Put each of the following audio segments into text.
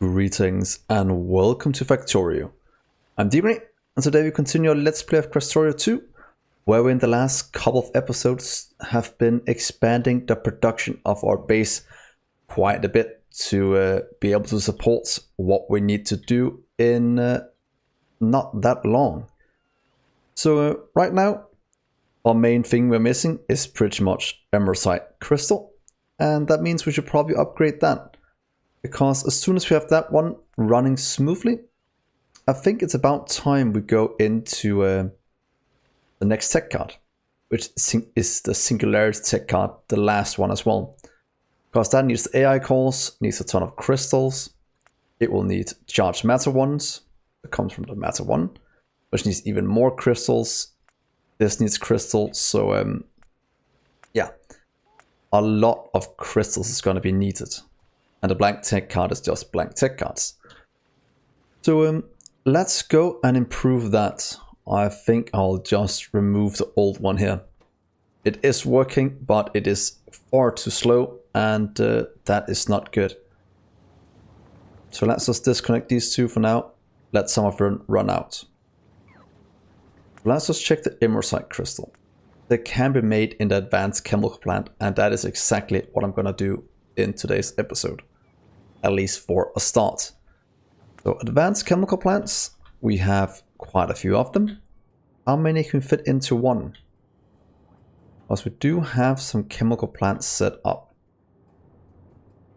Greetings and welcome to Factorio. I'm Dgray, and today we continue our Let's Play of Krastorio 2, where we in the last couple of episodes have been expanding the production of our base quite a bit to be able to support what we need to do in not that long. So right now, our main thing we're missing is pretty much emerald crystal, and that means we should probably upgrade that. Because as soon as we have that one running smoothly, I think it's about time we go into the next tech card, which is the Singularity tech card, the last one as well. Because that needs AI cores, needs a ton of crystals. It will need charged matter ones, that comes from the matter one, which needs even more crystals. This needs crystals, so yeah, a lot of crystals is going to be needed. And the blank tech card is just blank tech cards. So let's go and improve that. I think I'll just remove the old one here. It is working, but it is far too slow, and that is not good. So let's just disconnect these two for now. Let some of them run out. Let's just check the emerald crystal. They can be made in the advanced chemical plant, and that is exactly what I'm gonna do in today's episode, at least for a start. So advanced chemical plants, we have quite a few of them. How many can fit into one? Because we do have some chemical plants set up.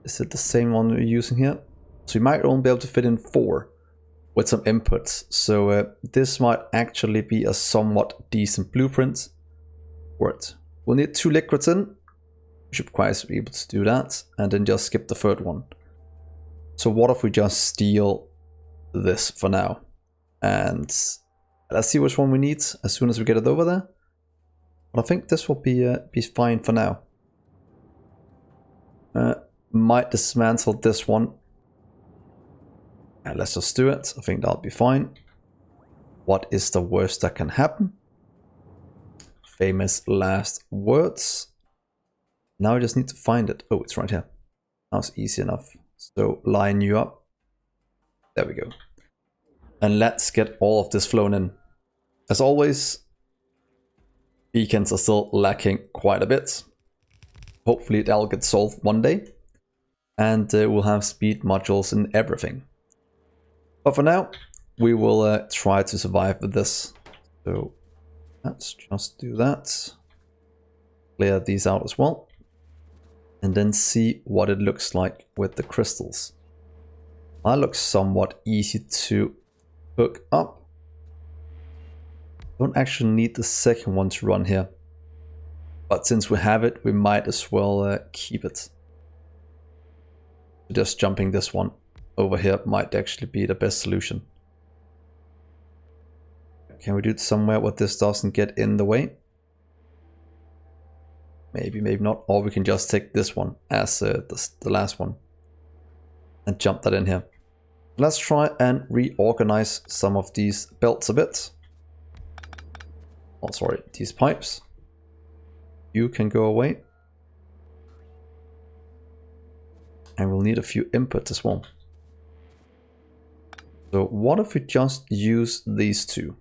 Is it the same one we're using here? So you might only be able to fit in 4 with some inputs. So this might actually be a somewhat decent blueprint for it. We'll need 2 liquids in. We should quite be able to do that, and then just skip the third one. So what if we just steal this for now, and let's see which one we need as soon as we get it over there. But I think this will be fine for now. Might dismantle this one, and let's just do it. I think that'll be fine. What is the worst that can happen? Famous last words. Now I just need to find it. Oh, it's right here. That was easy enough. So line you up. There we go. And let's get all of this flown in. As always, beacons are still lacking quite a bit. Hopefully that'll get solved one day. And we'll have speed modules in everything. But for now, we will try to survive with this. So let's just do that. Clear these out as well. And then see what it looks like with the crystals. That looks somewhat easy to hook up. Don't actually need the second one to run here. But since we have it, we might as well keep it. Just jumping this one over here might actually be the best solution. Can we do it somewhere where this doesn't get in the way? Maybe, maybe not. Or we can just take this one as the last one and jump that in here. Let's try and reorganize some of these belts a bit. Oh, sorry, these pipes. You can go away. And we'll need a few inputs as well. So what if we just use these two?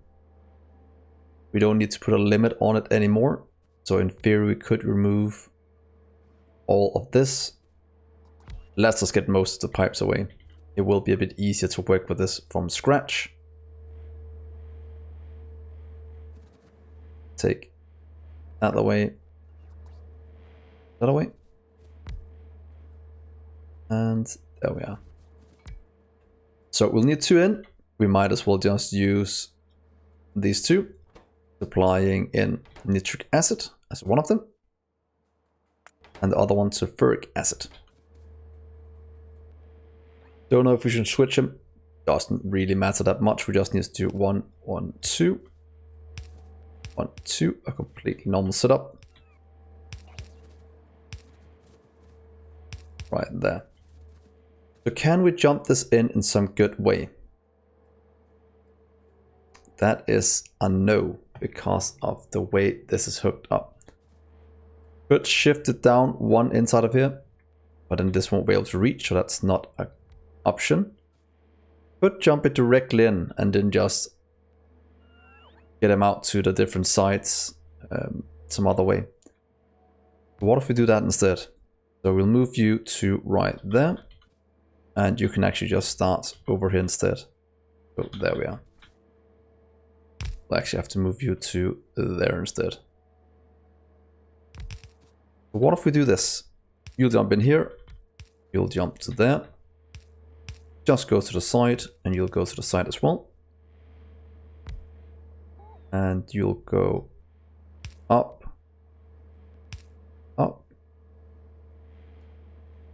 We don't need to put a limit on it anymore. So in theory, we could remove all of this. Let's just get most of the pipes away. It will be a bit easier to work with this from scratch. Take that away. That away. And there we are. So we'll need 2 in. We might as well just use these 2. Supplying in nitric acid as one of them, and the other one sulfuric acid. Don't know if we should switch them. Doesn't really matter that much. We just need to do 1, 1, 2, 1, 2. A completely normal setup. Right there. So can we jump this in some good way? That is a no, because of the way this is hooked up. Could shift it down 1 inside of here, but then this won't be able to reach, so that's not a option. Could jump it directly in and then just get them out to the different sites some other way. What if we do that instead? So we'll move you to right there, and you can actually just start over here instead. So there we are. We'll actually have to move you to there instead. What if we do this? You'll jump in here, you'll jump to there, just go to the side, and you'll go to the side as well. And you'll go up, up.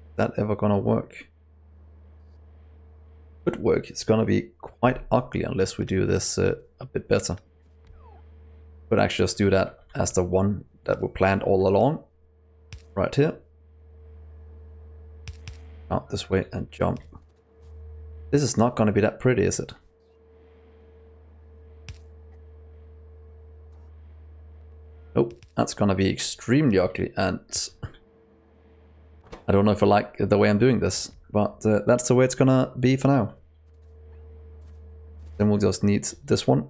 Is that ever gonna work? Could work. It's gonna be quite ugly unless we do this a bit better. But actually just do that as the one that we planned all along. Right here. Out this way and jump. This is not gonna be that pretty, is it? Nope, that's gonna be extremely ugly, and I don't know if I like the way I'm doing this, but that's the way it's gonna be for now. Then we'll just need this one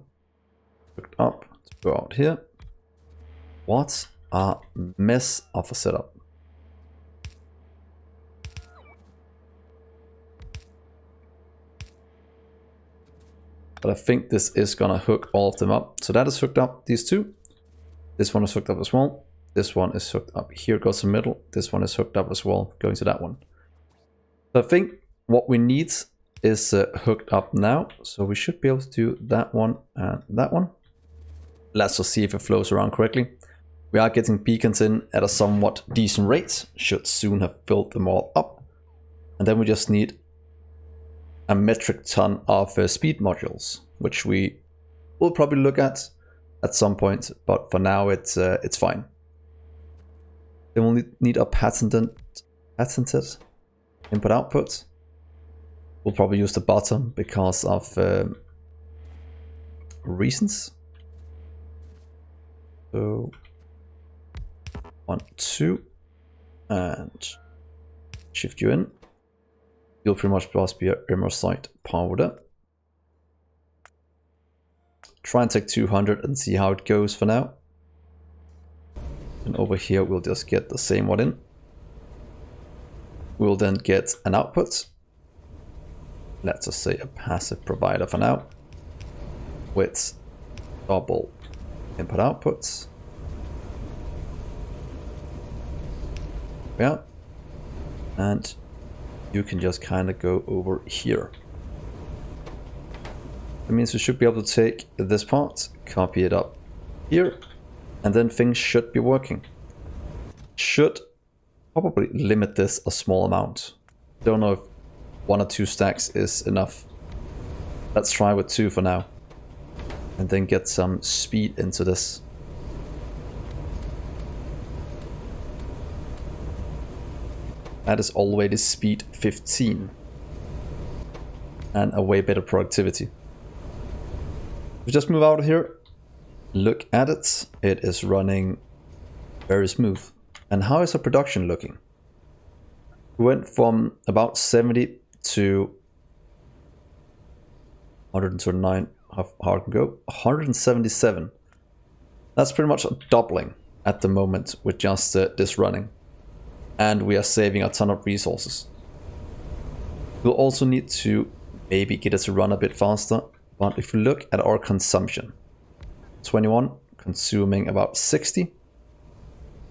hooked up to go out here. What a mess of a setup. But I think this is gonna hook all of them up. So that is hooked up, these two. This one is hooked up as well. This one is hooked up. Here goes the middle. This one is hooked up as well, going to that one. So I think what we need is hooked up now. So we should be able to do that one and that one. Let's just see if it flows around correctly. We are getting beacons in at a somewhat decent rate. Should soon have filled them all up. And then we just need a metric ton of speed modules, which we will probably look at some point, but for now it's fine. Then we'll need a patented input output. We'll probably use the bottom because of reasons. So 1, 2, and shift you in. You'll pretty much just be a immersite powder. Try and take 200 and see how it goes for now. And over here we'll just get the same one in. We'll then get an output. Let's just say a passive provider for now, with double input outputs. Yeah, and you can just kind of go over here. That means we should be able to take this part, copy it up here, and then things should be working. Should probably limit this a small amount. Don't know if 1 or 2 stacks is enough. Let's try with 2 for now, and then get some speed into this. That is already speed 15 and a way better productivity. We just move out of here, look at it. It is running very smooth. And how is our production looking? We went from about 70 to 129, how hard it can go, 177. That's pretty much a doubling at the moment with just this running. And we are saving a ton of resources. We'll also need to maybe get it to run a bit faster. But if we look at our consumption, 21 consuming about 60.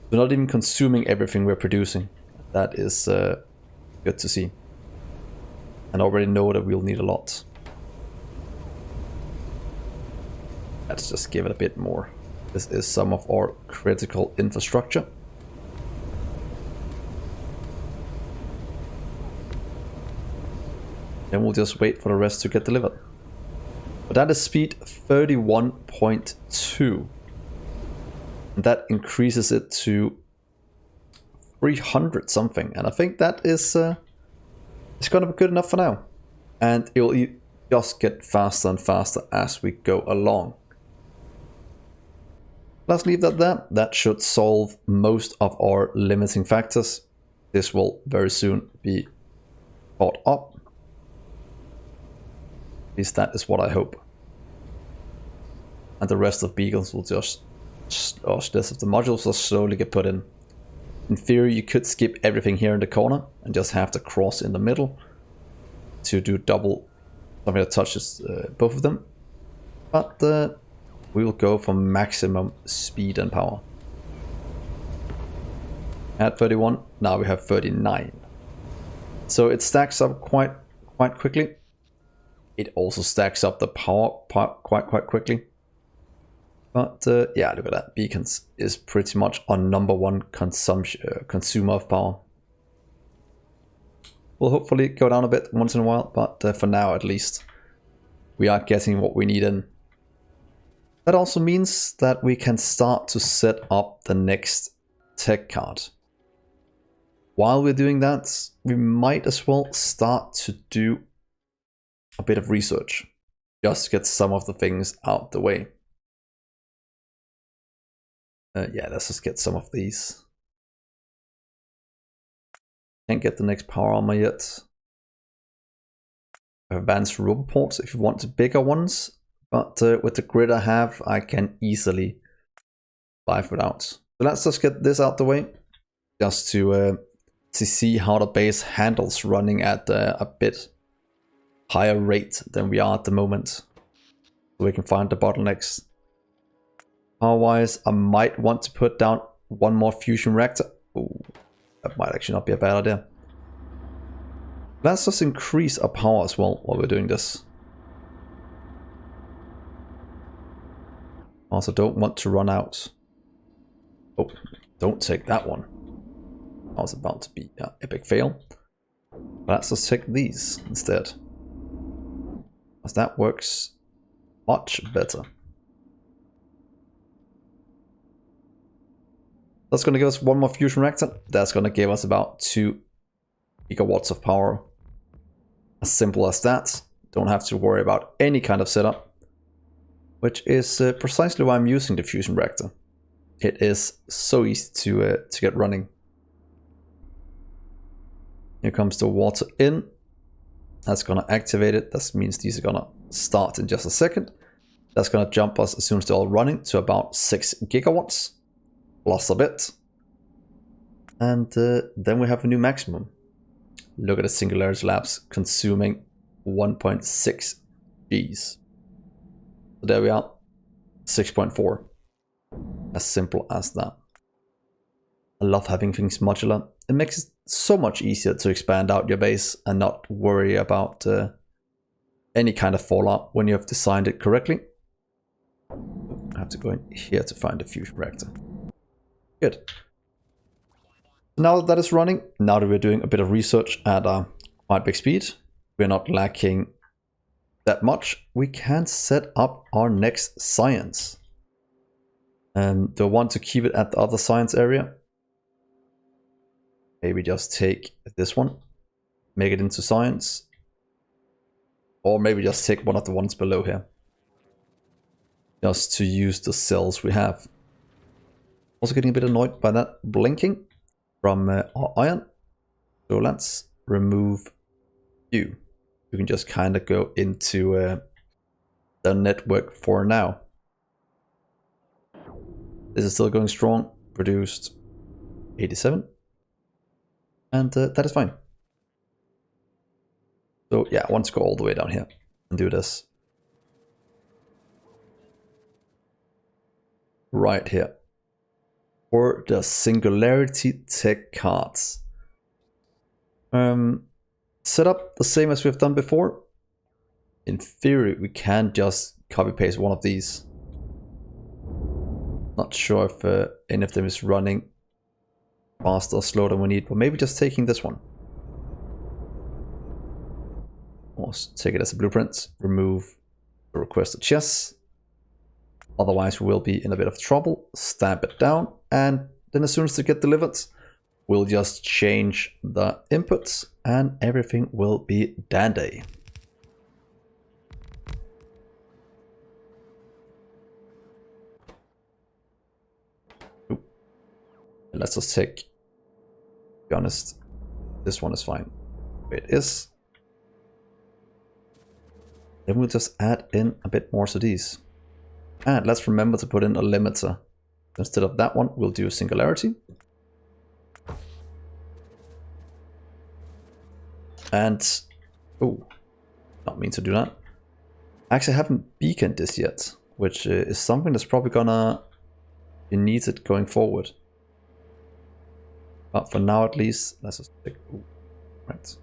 We're not even consuming everything we're producing. That is good to see. And I already know that we'll need a lot. Let's just give it a bit more. This is some of our critical infrastructure. Then we'll just wait for the rest to get delivered. But that is speed 31.2. And that increases it to 300 something. And I think that is it's going to be good enough for now. And it will just get faster and faster as we go along. Let's leave that there. That should solve most of our limiting factors. This will very soon be caught up. At least that is what I hope. And the rest of beacons will just, or the rest of the modules will slowly get put in. In theory, you could skip everything here in the corner and just have the cross in the middle to do double, something that touches both of them. But we will go for maximum speed and power. At 31, now we have 39. So it stacks up quite quickly. It also stacks up the power quite quickly. But yeah, look at that. Beacons is pretty much our #1 consumer of power. We'll hopefully go down a bit once in a while, but for now at least, we are getting what we need in. That also means that we can start to set up the next tech card. While we're doing that, we might as well start to do a bit of research. Just to get some of the things out the way. Yeah, let's just get some of these. Can't get the next power armor yet. Advanced roboports if you want the bigger ones. But with the grid I have, I can easily live without. So let's just get this out the way. Just to see how the base handles running at a bit higher rate than we are at the moment. So we can find the bottlenecks. Power-wise, I might want to put down one more fusion reactor. Ooh, that might actually not be a bad idea. Let's just increase our power as well while we're doing this. Also don't want to run out. Oh, don't take that one. I was about to be an epic fail. But let's just take these instead. Because that works much better. That's going to give us one more fusion reactor. That's going to give us about 2 gigawatts of power. As simple as that. Don't have to worry about any kind of setup. Which is precisely why I'm using the fusion reactor. It is so easy to get running. Here comes the water in. That's going to activate it. That means these are going to start in just a second. That's going to jump us as soon as they're all running to about 6 gigawatts. Plus a bit. And then we have a new maximum. Look at the Singularity Labs consuming 1.6 Gs. So there we are. 6.4. As simple as that. I love having things modular. It makes it so much easier to expand out your base and not worry about any kind of fallout when you have designed it correctly. I have to go in here to find the fusion reactor. Good. Now that is running, now that we're doing a bit of research at a quite big speed, we're not lacking that much, we can set up our next science. And do I want to keep it at the other science area? Maybe just take this one, make it into science. Or maybe just take one of the ones below here. Just to use the cells we have. Also getting a bit annoyed by that blinking from our iron. So let's remove you. You can just kind of go into the network for now. This is still going strong. Produced 87. And that is fine. So yeah, I want to go all the way down here and do this. Right here. For the Singularity tech cards. Set up the same as we've done before. In theory, we can just copy paste one of these. Not sure if any of them is running faster or slower than we need, but maybe just taking this one. Or take it as a blueprint. Remove the requested chess. Otherwise, we will be in a bit of trouble. Stamp it down, and then as soon as they get delivered, we'll just change the inputs, and everything will be dandy. Let's just take, to be honest, this one is fine. It is. Then we'll just add in a bit more to these. And let's remember to put in a limiter. Instead of that one, we'll do a singularity. And, oh, not mean to do that. Actually, I haven't beaconed this yet, which is something that's probably gonna be needed going forward. But for now, at least, let's just take, ooh, right.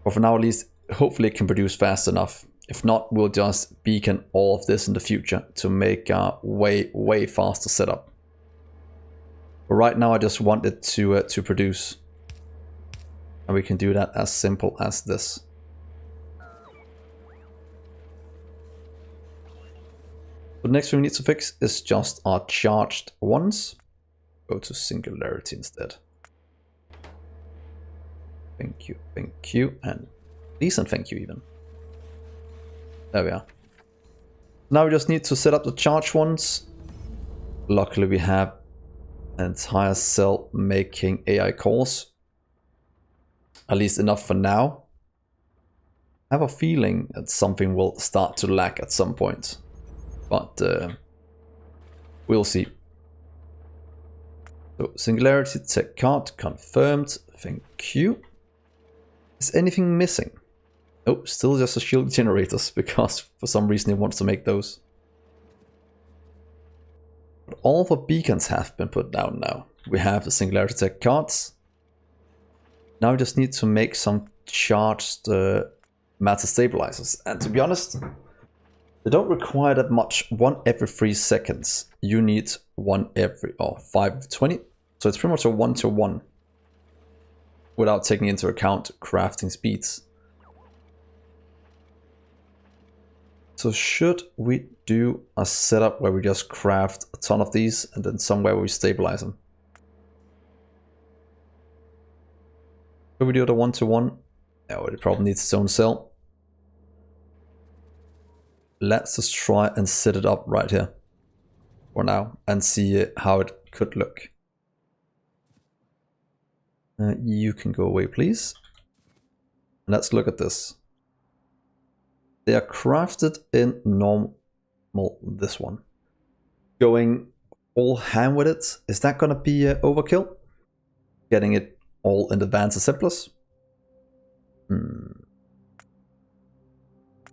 But for now, at least, hopefully it can produce fast enough. If not, we'll just beacon all of this in the future to make a way faster setup. But right now, I just want it to produce. And we can do that as simple as this. The next thing we need to fix is just our charged ones. Go to singularity instead. Thank you, and please and thank you even. There we are. Now we just need to set up the charged ones. Luckily we have an entire cell making AI calls. At least enough for now. I have a feeling that something will start to lack at some point. But we'll see. So singularity tech card confirmed. Thank you. Is anything missing? Oh, still just a shield generators because for some reason it wants to make those. But all the beacons have been put down now. We have the singularity tech cards. Now we just need to make some charged matter stabilizers. And to be honest, they don't require that much. One every 3 seconds. You need one every 520. So it's pretty much a 1-to-1 without taking into account crafting speeds. So should we do a setup where we just craft a ton of these and then somewhere we stabilize them? Should we do the 1-to-1? No, it probably needs its own cell. Let's just try and set it up right here for now and see how it could look. You can go away, please. Let's look at this. They are crafted in normal, this one. Going all ham with it, is that going to be overkill? Getting it all in advanced assemblers?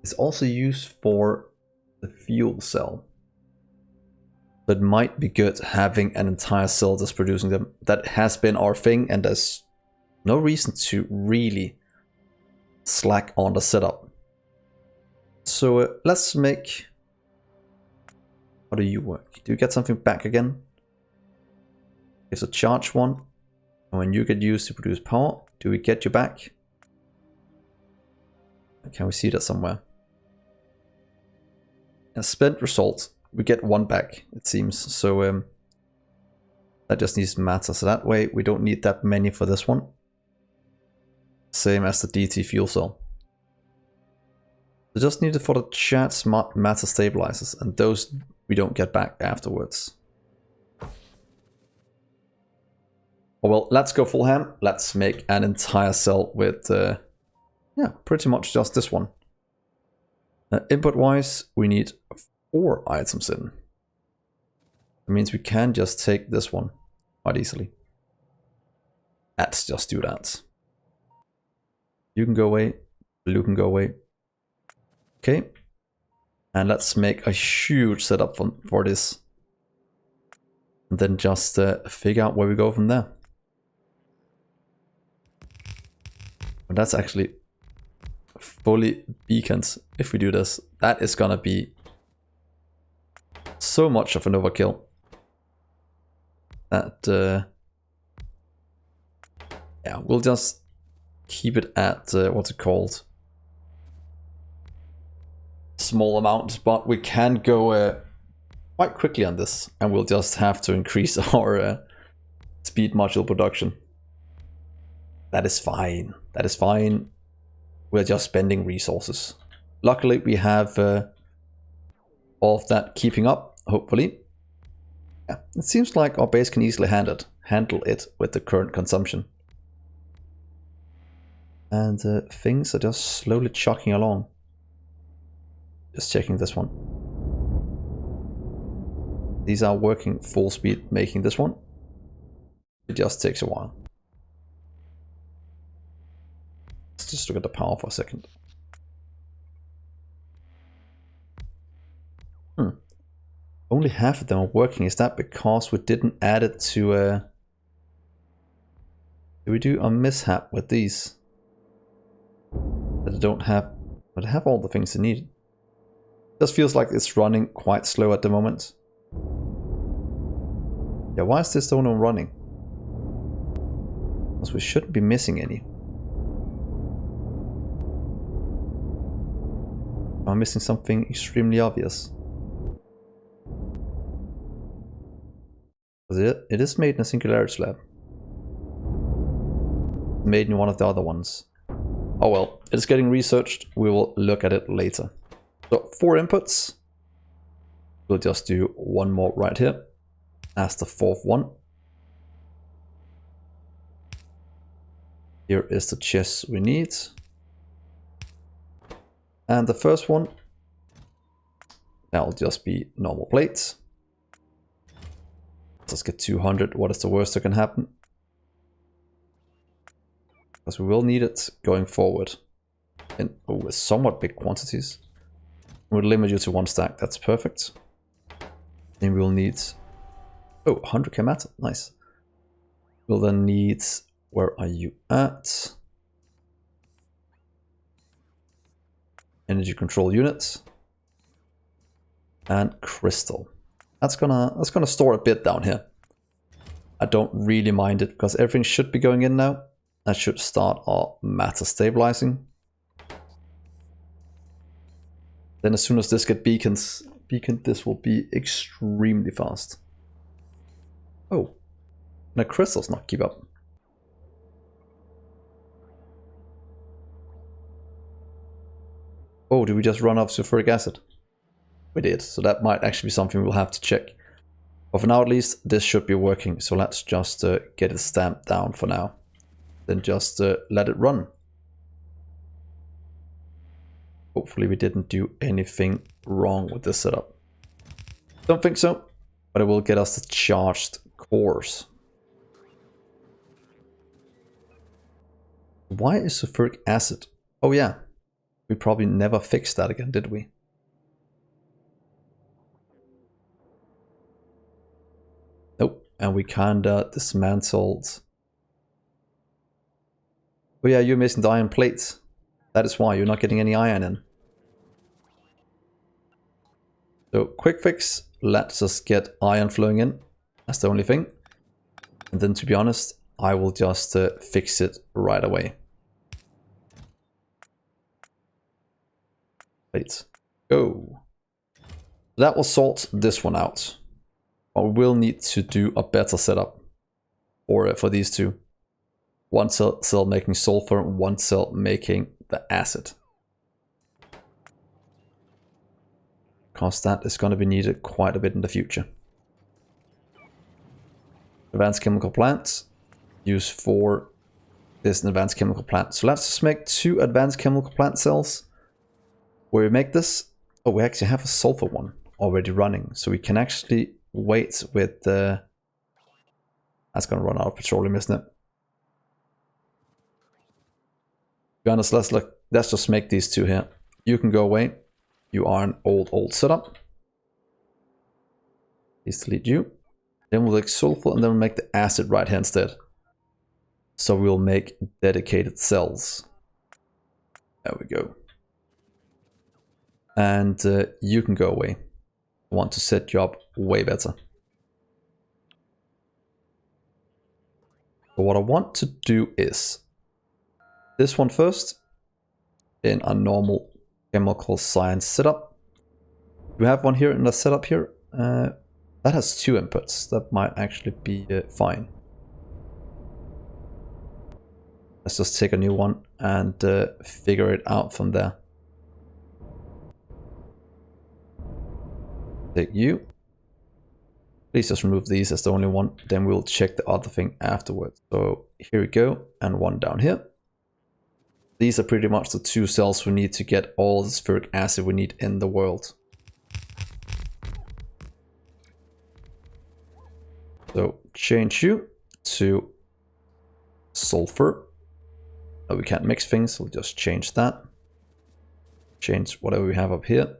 It's also used for the fuel cell. But it might be good having an entire cell that's producing them. That has been our thing, and there's no reason to really slack on the setup. So let's make... How do you work? Do you get something back again? It's a charge one. And when you get used to produce power, do we get you back? Can we see that somewhere? And spent result, we get 1 back, it seems. So that just needs matter. So that way we don't need that many for this one. Same as the DT fuel cell. We just need it for the chat smart matter stabilizers, and those we don't get back afterwards. Oh well, let's go full ham. Let's make an entire cell with, yeah, pretty much just this one. Input wise, we need 4 items in. That means we can just take this one quite easily. Let's just do that. You can go away, blue can go away. Okay, and let's make a huge setup for this. And then just figure out where we go from there. But that's actually fully beacons if we do this. That is gonna be so much of an overkill. That, yeah, we'll just keep it at, what's it called? Small amount, but we can go quite quickly on this, and we'll just have to increase our speed module production. That is fine. That is fine. We're just spending resources. Luckily, we have all of that keeping up, hopefully. Yeah, it seems like our base can easily handle it with the current consumption. And things are just slowly chugging along. Just checking this one. These are working full speed, making this one. It just takes a while. Let's just look at the power for a second. Only half of them are working. Is that because we didn't add it to did we do a mishap with these? That they don't have, but they have all the things they need. Just feels like it's running quite slow at the moment. Yeah, why is this the only one running? Because we shouldn't be missing any. Am I missing something extremely obvious? It is made in a Singularity lab. Made in one of the other ones. Oh well, it's getting researched. We will look at it later. So 4 inputs. We'll just do one more right here as the 4th one. Here is the chest we need. And the first one, that'll just be normal plates. Let's get 200. What is the worst that can happen? Because we will need it going forward in somewhat big quantities. We'll limit you to 1 stack. That's perfect. Then we'll need 100k matter. Nice. We'll then need, where are you at? Energy control units and crystal. That's gonna store a bit down here. I don't really mind it because everything should be going in now. That should start our matter stabilizing. Then as soon as this gets beaconed, this will be extremely fast. Oh, and the crystals not keep up. Oh, did we just run out of sulfuric acid? We did, so that might actually be something we'll have to check. But for now at least, this should be working, so let's just get it stamped down for now. Then just let it run. Hopefully we didn't do anything wrong with this setup. Don't think so, but it will get us the charged cores. Why is sulfuric acid? Oh yeah, we probably never fixed that again, did we? Nope, and we kinda dismantled. Oh yeah, you're missing the iron plates. That is why you're not getting any iron in. So quick fix, let's just get iron flowing in. That's the only thing. And then to be honest, I will just fix it right away. Wait, go. That will sort this one out. But we will need to do a better setup for these two. One cell making sulfur, one cell making the acid. Because that is going to be needed quite a bit in the future. Advanced chemical plants. Use for this an advanced chemical plant. So let's just make 2 advanced chemical plant cells. Where we make this. Oh, we actually have a sulfur one already running. So we can actually wait with the... That's going to run out of petroleum, isn't it? To be honest, let's just make these 2 here. You can go away. You are an old setup. Please delete you. Then we'll make sulfur and then we'll make the acid right here instead. So we'll make dedicated cells. There we go. And you can go away. I want to set you up way better. So what I want to do is this one first in a normal chemical science setup. We have one here in the setup here. That has 2 inputs. That might actually be fine. Let's just take a new one and figure it out from there. Take you. Please just remove these as the only one. Then we'll check the other thing afterwards. So here we go. And one down here. These are pretty much the 2 cells we need to get all the sulfuric acid we need in the world. So change you to sulfur. Oh, we can't mix things, we'll just change that. Change whatever we have up here.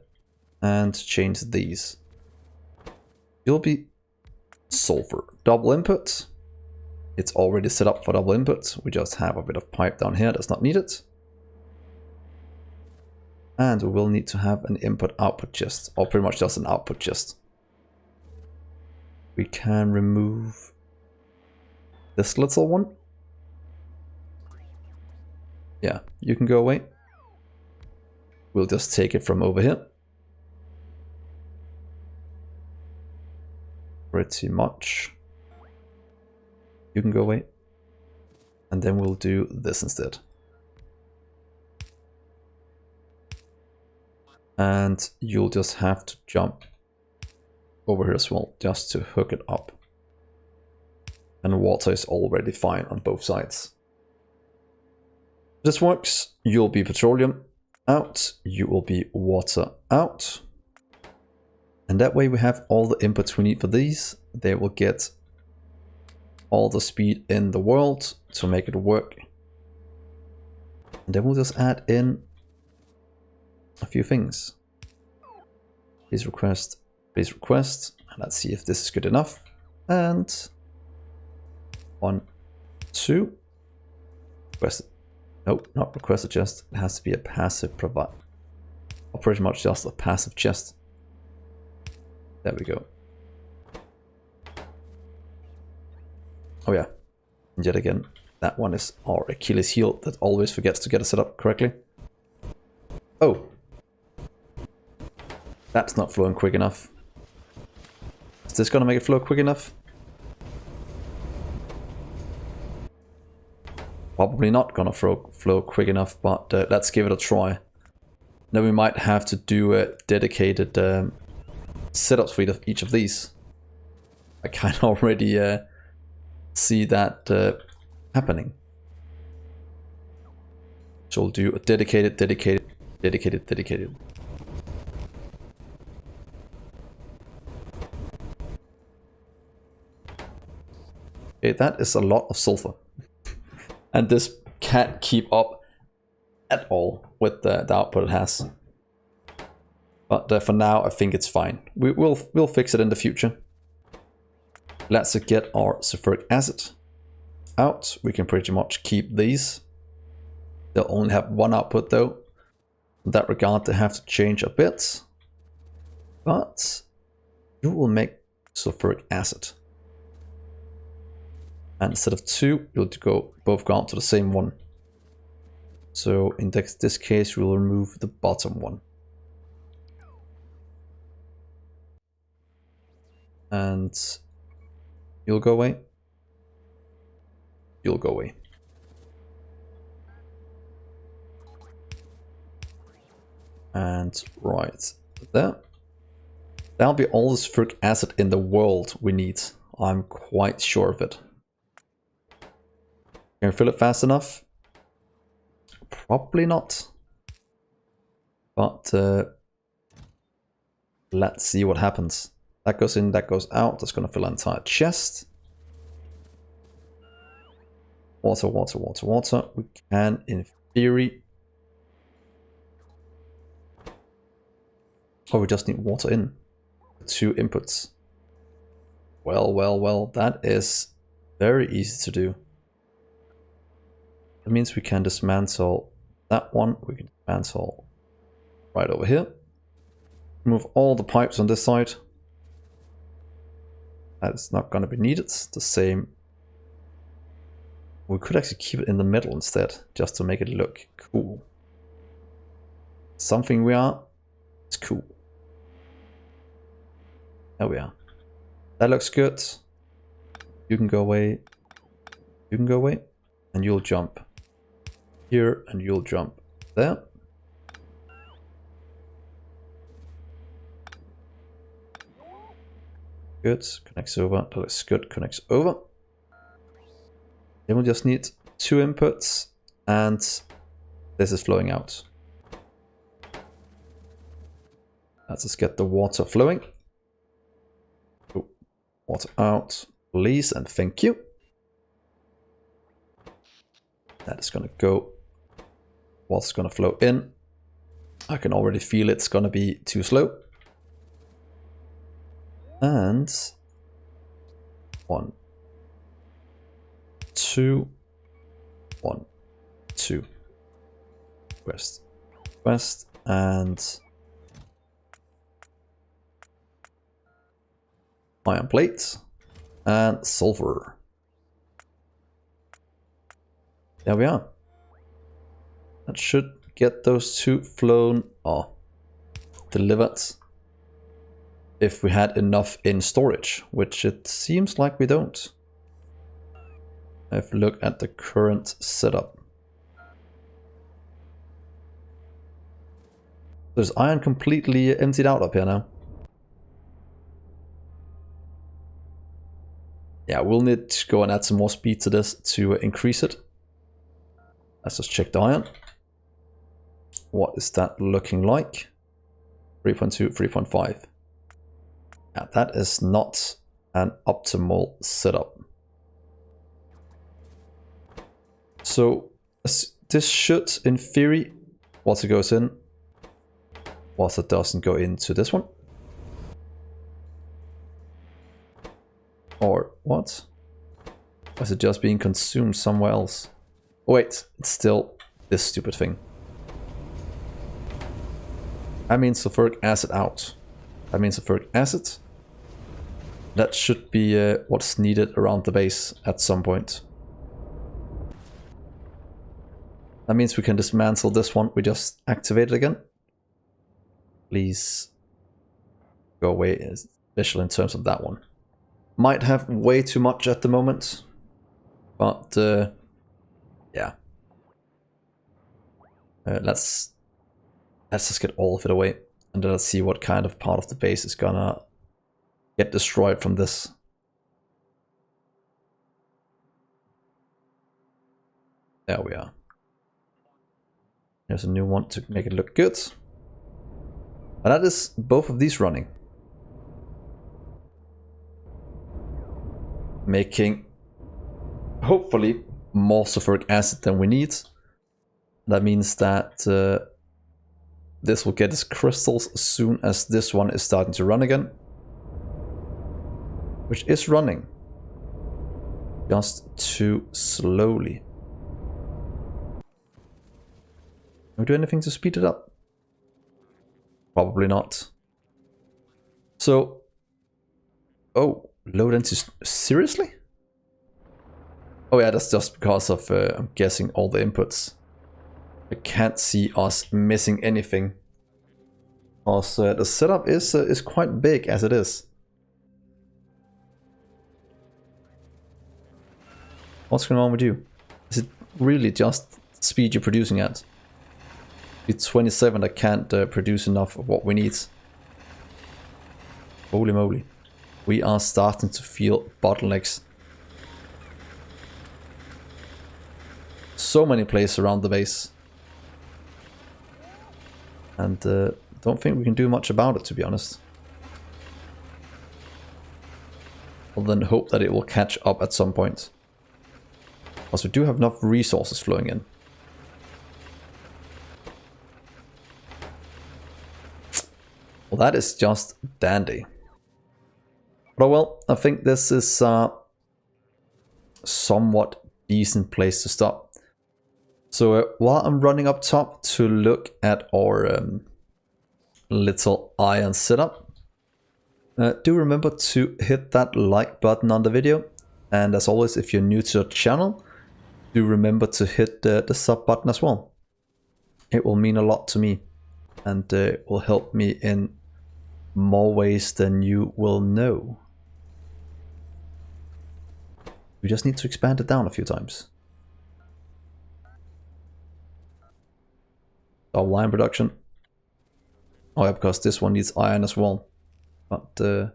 And change these. You'll be sulfur. Double input. It's already set up for double input. We just have a bit of pipe down here that's not needed. And we will need to have an input-output chest, or pretty much just an output chest. We can remove this little one. Yeah, you can go away. We'll just take it from over here. Pretty much. You can go away. And then we'll do this instead. And you'll just have to jump over here as well, just to hook it up. And water is already fine on both sides. This works. You'll be petroleum out, you will be water out. And that way we have all the inputs we need for these. They will get all the speed in the world to make it work. And then we'll just add in a few things. Please request, please request. And let's see if this is good enough. And 1, 2. Request. Nope, not request a chest. It has to be a passive provide. Or pretty much just a passive chest. There we go. Oh yeah. And yet again, that one is our Achilles heel that always forgets to get it set up correctly. Oh. That's not flowing quick enough. Is this gonna make it flow quick enough? Probably not gonna flow quick enough, but let's give it a try. Then we might have to do a dedicated setups for each of these. I can already see that happening. So we'll do a dedicated. Okay, that is a lot of sulfur. And this can't keep up at all with the output it has. But for now, I think it's fine. We'll fix it in the future. Let's get our sulfuric acid out. We can pretty much keep these. They'll only have one output though. In that regard, they have to change a bit. But you will make sulfuric acid. And instead of 2, you'll both go out to the same one. So in this case, we'll remove the bottom one. And you'll go away. You'll go away. And right there. That'll be all the sulfuric acid in the world we need. I'm quite sure of it. Can we fill it fast enough? Probably not. But let's see what happens. That goes in, that goes out. That's going to fill an entire chest. Water, water, water, water. We can, in theory... Oh, we just need water in. 2 inputs. Well, well, well. That is very easy to do. That means we can dismantle that one. We can dismantle right over here. Remove all the pipes on this side. That's not going to be needed. It's the same. We could actually keep it in the middle instead, just to make it look cool. Something we are. It's cool. There we are. That looks good. You can go away. You can go away. And you'll jump here, and you'll jump there. Good, connects over. That looks good, connects over. Then we'll just need 2 inputs, and this is flowing out. Let's just get the water flowing. Oh, water out, please, and thank you. That is gonna go. Water's gonna flow in. I can already feel it's gonna be too slow. And 1, 2, 1, 2. West, west, and iron plate and sulfur. There we are. That should get those two flown or delivered if we had enough in storage, which it seems like we don't. If we look at the current setup. There's iron completely emptied out up here now. Yeah, we'll need to go and add some more speed to this to increase it. Let's just check the iron. What is that looking like? 3.2, 3.5. Yeah, that is not an optimal setup. So this should, in theory, water goes in. Water doesn't go into this one. Or what? Or is it just being consumed somewhere else? Oh, wait, it's still this stupid thing. That means sulfuric acid out. That means sulfuric acid. That should be what's needed around the base at some point. That means we can dismantle this one. We just activate it again. Please go away, especially in terms of that one. Might have way too much at the moment, but yeah. Let's just get all of it away, and then let's see what kind of part of the base is gonna get destroyed from this. There we are. There's a new one to make it look good. And that is both of these running. Making, hopefully, more sulfuric acid than we need. That means that this will get its crystals as soon as this one is starting to run again. Which is running. Just too slowly. Can we do anything to speed it up? Probably not. So, oh, low density, seriously? Oh yeah, that's just because of, I'm guessing, all the inputs. I can't see us missing anything. Also, the setup is quite big as it is. What's going on with you? Is it really just speed you're producing at? It's 27 that can't produce enough of what we need. Holy moly. We are starting to feel bottlenecks. So many places around the base. And don't think we can do much about it, to be honest. I'll then hope that it will catch up at some point. Because we do have enough resources flowing in. Well, that is just dandy. But well, I think this is a somewhat decent place to stop. So while I'm running up top to look at our little iron setup, do remember to hit that like button on the video. And as always, if you're new to the channel, do remember to hit the sub button as well. It will mean a lot to me, and it will help me in more ways than you will know. We just need to expand it down a few times. Our iron production. Oh yeah, because this one needs iron as well. But how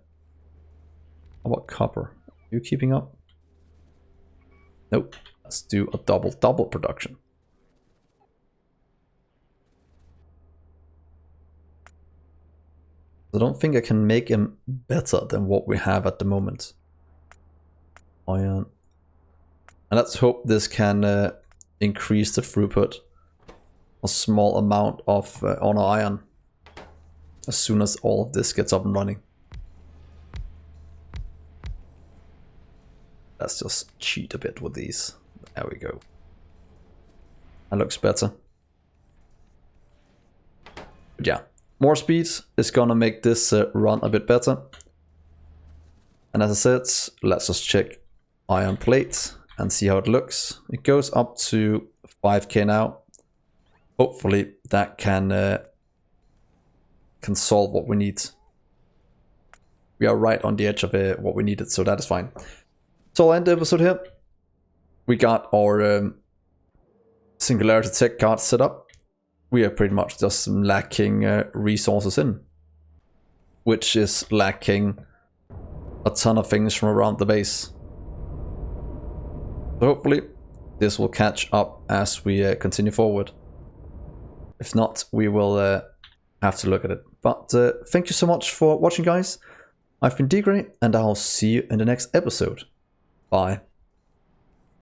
about copper? Are you keeping up? Nope. Let's do a double production. I don't think I can make him better than what we have at the moment. Iron. And let's hope this can increase the throughput a small amount of on our iron as soon as all of this gets up and running. Let's just cheat a bit with these. There we go. That looks better. But yeah, more speed is gonna make this run a bit better. And as I said, let's just check iron plate and see how it looks. It goes up to 5k now. Hopefully that can solve what we need. We are right on the edge of what we needed, so that is fine. So I'll end the episode here. We got our Singularity tech card set up. We are pretty much just lacking resources in, which is lacking a ton of things from around the base. So hopefully this will catch up as we continue forward. If not, we will have to look at it. But thank you so much for watching, guys. I've been Dgray, and I'll see you in the next episode. Bye.